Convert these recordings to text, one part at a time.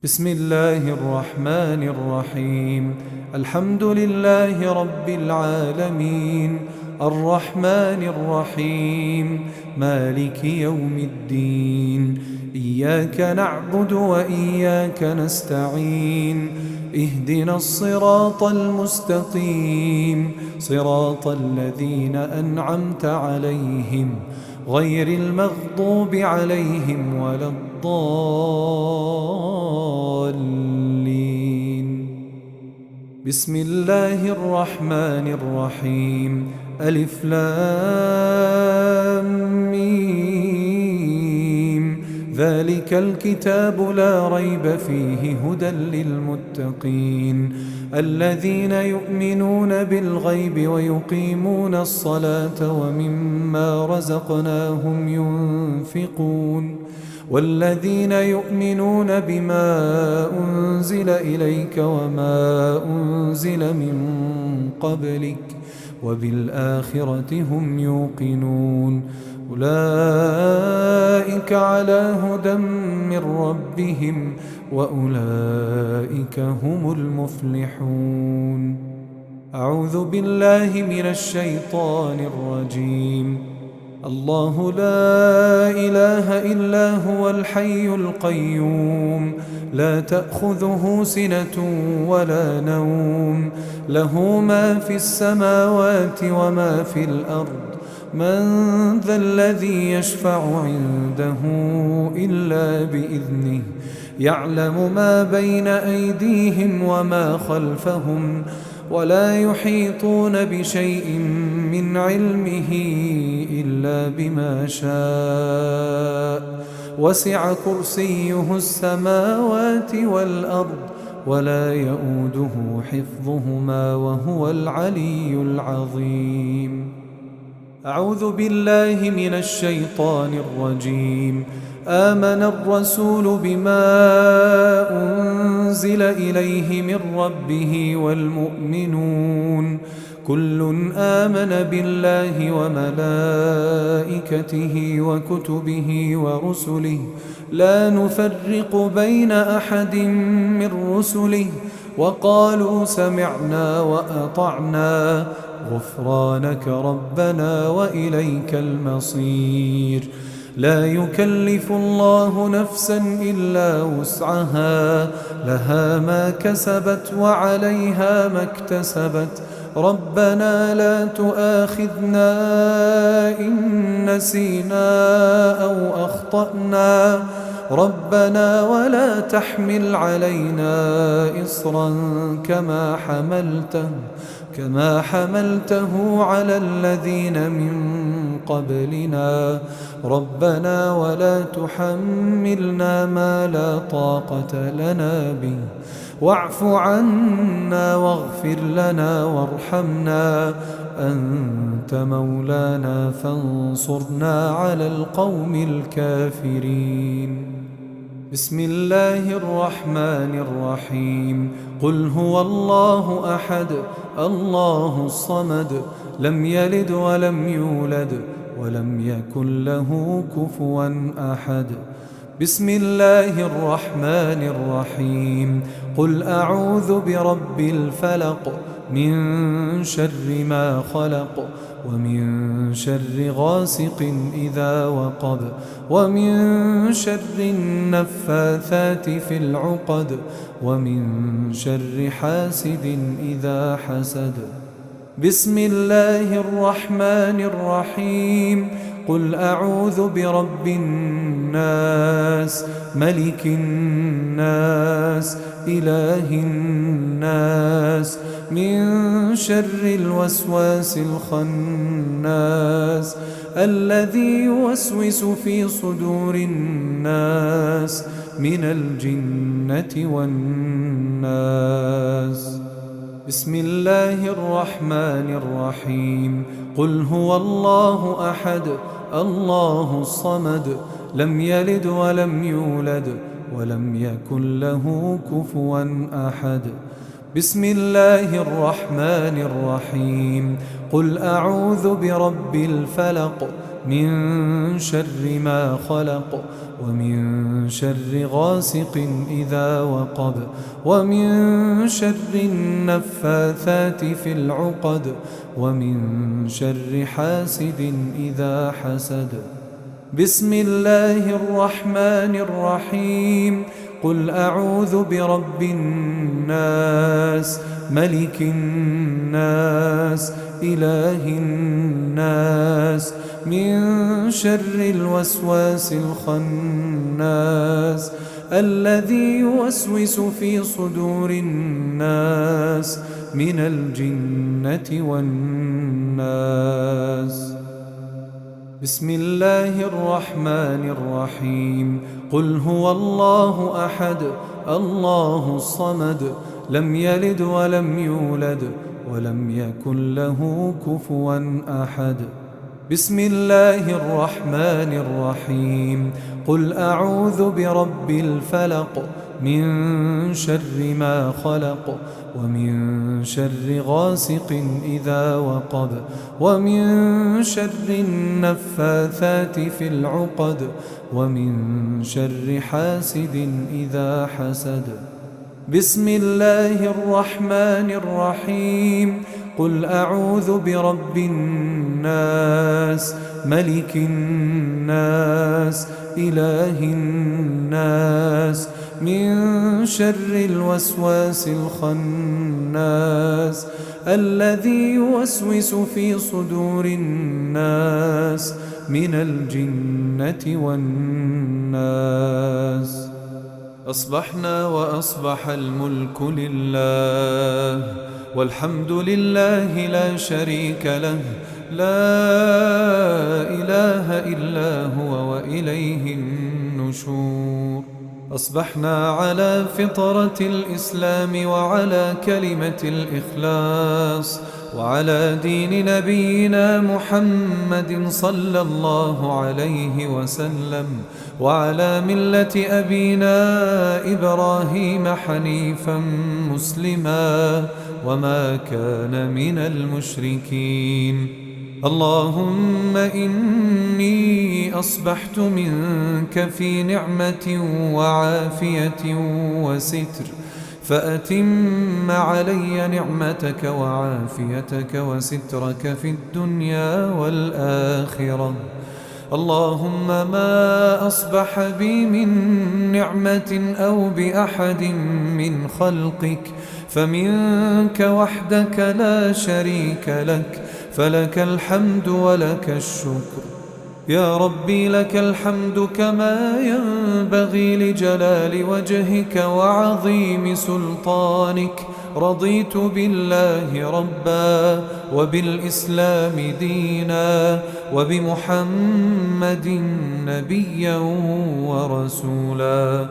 بسم الله الرحمن الرحيم. الحمد لله رب العالمين، الرحمن الرحيم، مالك يوم الدين. إياك نعبد وإياك نستعين، اهدنا الصراط المستقيم، صراط الذين أنعمت عليهم غير المغضوب عليهم ولا الضالين. بسم الله الرحمن الرحيم. ألف لام ميم. ذلك الكتاب لا ريب فيه هدى للمتقين الذين يؤمنون بالغيب ويقيمون الصلاة ومما رزقناهم ينفقون والذين يؤمنون بما أنزل إليك وما أنزل من قبلك وبالآخرة هم يوقنون أولئك على هدى من ربهم وأولئك هم المفلحون. أعوذ بالله من الشيطان الرجيم. الله لا إله إلا هو الحي القيوم، لا تأخذه سنة ولا نوم، له ما في السماوات وما في الأرض. من ذا الذي يشفع عنده إلا بإذنه، يعلم ما بين أيديهم وما خلفهم، ولا يحيطون بشيء من علمه إلا بما شاء. وسع كرسيه السماوات والأرض ولا يؤوده حفظهما وهو العلي العظيم. أعوذ بالله من الشيطان الرجيم. آمن الرسول بما أنزل إليه من ربه والمؤمنون كل آمن بالله وملائكته وكتبه ورسله لا نفرق بين أحد من رسله وقالوا سمعنا وأطعنا غفرانك ربنا وإليك المصير. لا يكلف الله نفسا إلا وسعها، لها ما كسبت وعليها ما اكتسبت. ربنا لا تؤاخذنا إن نسينا أو أخطأنا، ربنا ولا تحمل علينا إصرا كما حملته على الذين من قبلنا. ربنا ولا تحملنا ما لا طاقة لنا به، واعف عنا واغفر لنا وارحمنا، أنت مولانا فانصرنا على القوم الكافرين. بسم الله الرحمن الرحيم. قل هو الله أحد الله الصمد لم يلد ولم يولد ولم يكن له كفوا أحد. بسم الله الرحمن الرحيم. قل أعوذ برب الفلق من شر ما خلق ومن شر غاسق إذا وقب ومن شر النفاثات في العقد ومن شر حاسد إذا حسد. بسم الله الرحمن الرحيم. قل أعوذ برب الناس ملك الناس إله الناس من شر الوسواس الخناس الذي يوسوس في صدور الناس من الجنة والناس. بسم الله الرحمن الرحيم. قل هو الله أحد الله الصمد لم يلد ولم يولد ولم يكن له كفوا أحد. بسم الله الرحمن الرحيم. قل أعوذ برب الفلق من شر ما خلق ومن شر غاسق إذا وقب ومن شر النفاثات في العقد ومن شر حاسد إذا حسد. بسم الله الرحمن الرحيم. قل أعوذ برب الناس ملك الناس إله الناس من شر الوسواس الخناس الذي يوسوس في صدور الناس من الجنة والناس. بسم الله الرحمن الرحيم. قل هو الله أحد الله الصمد لم يلد ولم يولد ولم يكن له كفوا أحد. بسم الله الرحمن الرحيم. قل أعوذ برب الفلق من شر ما خلق ومن شر غاسق إذا وقب ومن شر النفاثات في العقد ومن شر حاسد إذا حسد. بسم الله الرحمن الرحيم. قل أعوذ برب الناس ملك الناس إله الناس من شر الوسواس الخناس الذي يوسوس في صدور الناس من الجنة والناس. أصبحنا وأصبح الملك لله والحمد لله لا شريك له لا إله إلا هو وإليه النشور. أصبحنا على فطرة الإسلام وعلى كلمة الإخلاص وعلى دين نبينا محمد صلى الله عليه وسلم وعلى ملة أبينا إبراهيم حنيفا مسلما وما كان من المشركين. اللهم إني أصبحت منك في نعمة وعافية وستر فأتم علي نعمتك وعافيتك وسترك في الدنيا والآخرة. اللهم ما أصبح بي من نعمة أو بأحد من خلقك فمنك وحدك لا شريك لك فلك الحمد ولك الشكر. يا ربي لك الحمد كما ينبغي لجلال وجهك وعظيم سلطانك. رضيت بالله ربا وبالإسلام دينا وبمحمد نبيا ورسولا.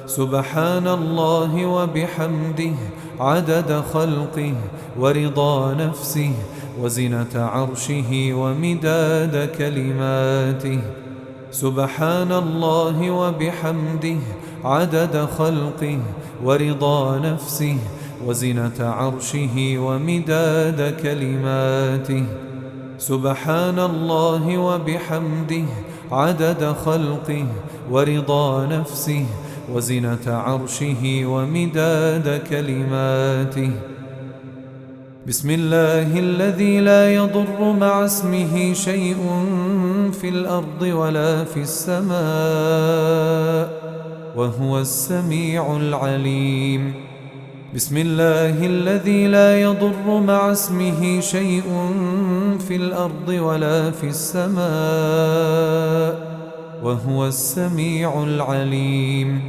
سبحان الله وبحمده عدد خلقه ورضا نفسه وزنة عرشه ومداد كلماته. سبحان الله وبحمده عدد خلقه ورضا نفسه وزنة عرشه ومداد كلماته. سبحان الله وبحمده عدد خلقه ورضا نفسه وزنة عرشه ومداد كلماته. بسم الله الذي لا يضر مع اسمه شيء في الأرض ولا في السماء وهو السميع العليم. بسم الله الذي لا يضر مع اسمه شيء في الأرض ولا في السماء وهو السميع العليم.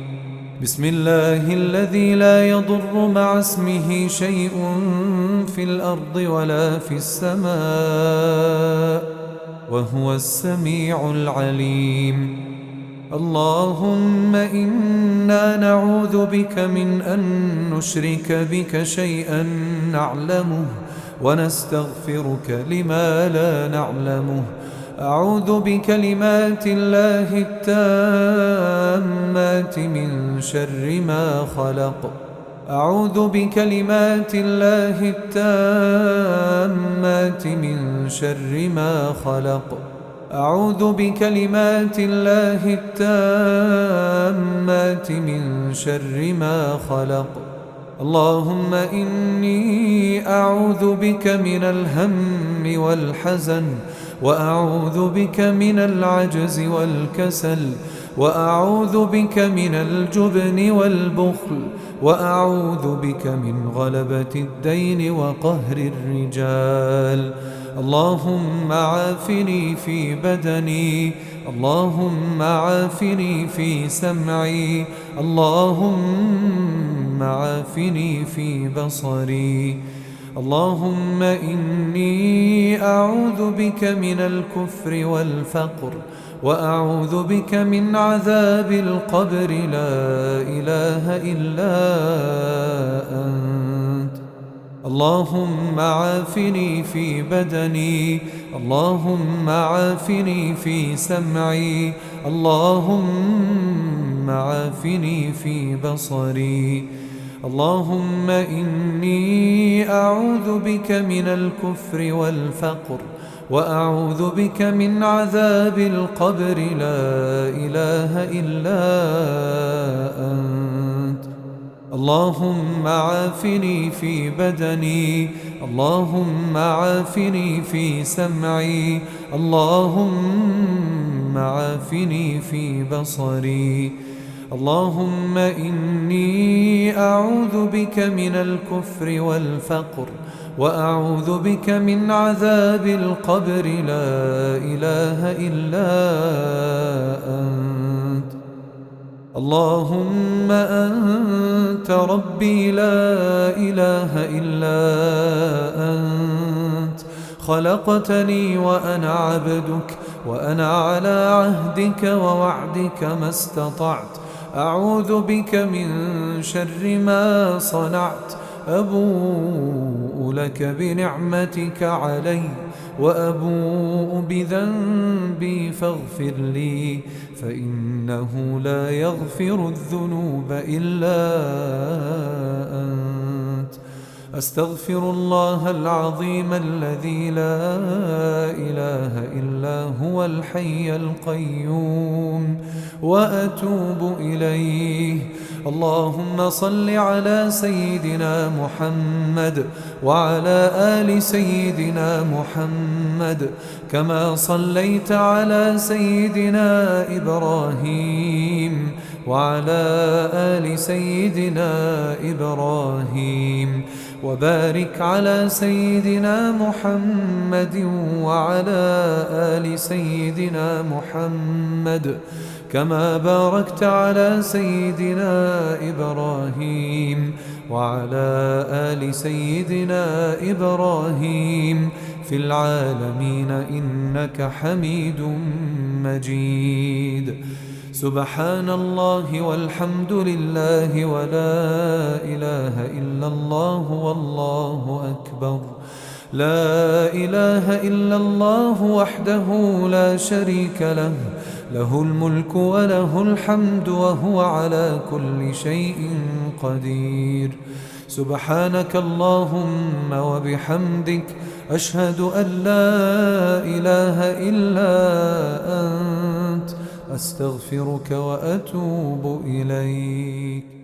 بسم الله الذي لا يضر مع اسمه شيء في الأرض ولا في السماء وهو السميع العليم. اللهم إنا نعوذ بك من أن نشرك بك شيئا نعلمه ونستغفرك لما لا نعلمه. أعوذ بكلمات الله التامات من شر ما خلق. أعوذ بكلمات الله التامات من شر ما خلق. أعوذ بكلمات الله التامات من شر ما خلق. اللهم إني أعوذ بك من الهم والحزن، وأعوذ بك من العجز والكسل، وأعوذ بك من الجبن والبخل، وأعوذ بك من غلبة الدين وقهر الرجال. اللهم عافني في بدني، اللهم عافني في سمعي، اللهم عافني في بصري. اللهم إني أعوذ بك من الكفر والفقر، وأعوذ بك من عذاب القبر، لا إله إلا أنت. اللهم عافني في بدني، اللهم عافني في سمعي، اللهم عافني في بصري. اللهم إني أعوذ بك من الكفر والفقر، وأعوذ بك من عذاب القبر، لا إله إلا أنت. اللهم عافني في بدني، اللهم عافني في سمعي، اللهم عافني في بصري. اللهم إني أعوذ بك من الكفر والفقر، وأعوذ بك من عذاب القبر، لا إله إلا أنت. اللهم أنت ربي لا إله إلا أنت. خلقتني وأنا عبدك، وأنا على عهدك ووعدك ما استطعت. أعوذ بك من شر ما صنعت. أبوء لك بنعمتك علي، وأبوء بذنبي فاغفر لي، فإنه لا يغفر الذنوب إلا أنت. أستغفر الله العظيم الذي لا إله إلا هو الحي القيوم، وأتوب إليه. اللهم صل على سيدنا محمد وعلى آل سيدنا محمد، كما صليت على سيدنا إبراهيم وعلى آل سيدنا إبراهيم، وبارك على سيدنا محمد وعلى آل سيدنا محمد، كما باركت على سيدنا إبراهيم وعلى آل سيدنا إبراهيم في العالمين إنك حميد مجيد. سبحان الله والحمد لله ولا إله إلا الله والله أكبر. لا إله إلا الله وحده لا شريك له، له الملك وله الحمد وهو على كل شيء قدير. سبحانك اللهم وبحمدك، أشهد أن لا إله إلا أنت، أستغفرك وأتوب إليك.